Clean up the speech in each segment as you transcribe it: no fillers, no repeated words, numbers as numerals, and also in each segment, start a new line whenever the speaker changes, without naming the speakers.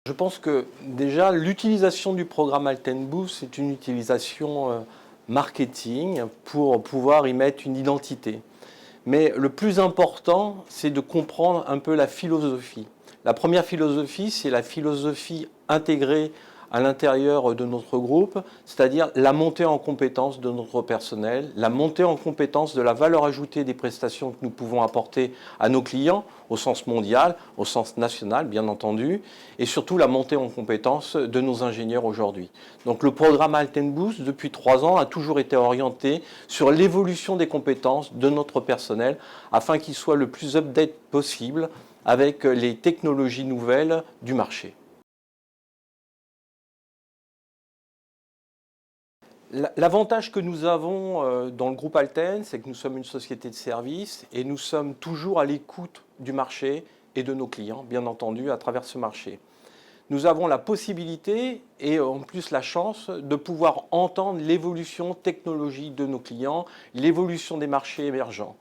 Je pense que déjà l'utilisation du programme Altenboost, c'est une utilisation marketing pour pouvoir y mettre une identité. Mais le plus important, c'est de comprendre un peu la philosophie. La première philosophie, c'est la philosophie intégrée à l'intérieur de notre groupe, c'est-à-dire la montée en compétence de notre personnel, la montée en compétence de la valeur ajoutée des prestations que nous pouvons apporter à nos clients, au sens mondial, au sens national, bien entendu, et surtout la montée en compétence de nos ingénieurs aujourd'hui. Donc le programme Altenboost, depuis 3 ans, a toujours été orienté sur l'évolution des compétences de notre personnel, afin qu'il soit le plus up-date possible avec les technologies nouvelles du marché. L'avantage que nous avons dans le groupe Alten, c'est que nous sommes une société de services et nous sommes toujours à l'écoute du marché et de nos clients, bien entendu, à travers ce marché. Nous avons la possibilité et en plus la chance de pouvoir entendre l'évolution technologique de nos clients, l'évolution des marchés émergents.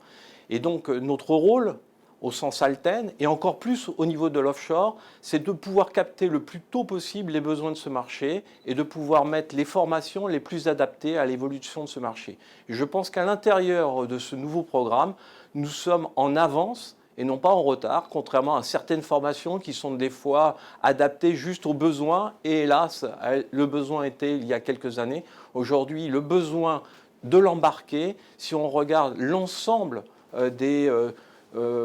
Et donc notre rôle, au sens Alten, et encore plus au niveau de l'offshore, c'est de pouvoir capter le plus tôt possible les besoins de ce marché et de pouvoir mettre les formations les plus adaptées à l'évolution de ce marché. Et je pense qu'à l'intérieur de ce nouveau programme, nous sommes en avance et non pas en retard, contrairement à certaines formations qui sont des fois adaptées juste aux besoins. Et hélas, le besoin était il y a quelques années. Aujourd'hui, le besoin de l'embarquer, si on regarde l'ensemble des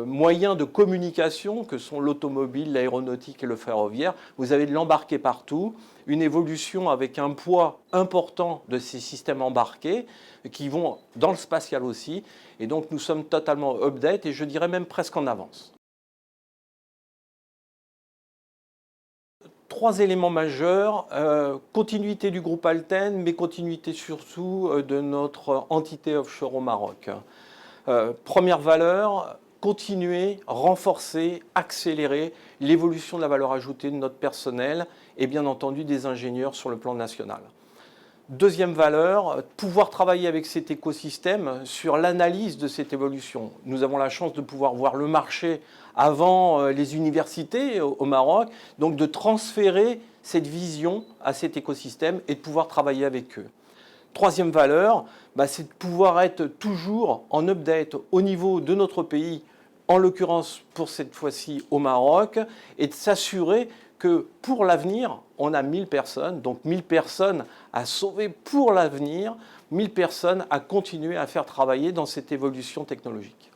moyens de communication que sont l'automobile, l'aéronautique et le ferroviaire. Vous avez de l'embarqué partout, une évolution avec un poids important de ces systèmes embarqués qui vont dans le spatial aussi. Et donc nous sommes totalement update et je dirais même presque en avance. 3 éléments majeurs, continuité du groupe Alten, mais continuité surtout de notre entité offshore au Maroc. Première valeur, continuer, renforcer, accélérer l'évolution de la valeur ajoutée de notre personnel et bien entendu des ingénieurs sur le plan national. Deuxième valeur, pouvoir travailler avec cet écosystème sur l'analyse de cette évolution. Nous avons la chance de pouvoir voir le marché avant les universités au Maroc, donc de transférer cette vision à cet écosystème et de pouvoir travailler avec eux. Troisième valeur, c'est de pouvoir être toujours en update au niveau de notre pays, en l'occurrence pour cette fois-ci au Maroc, et de s'assurer que pour l'avenir, on a 1000 personnes, donc 1000 personnes à sauver pour l'avenir, 1000 personnes à continuer à faire travailler dans cette évolution technologique.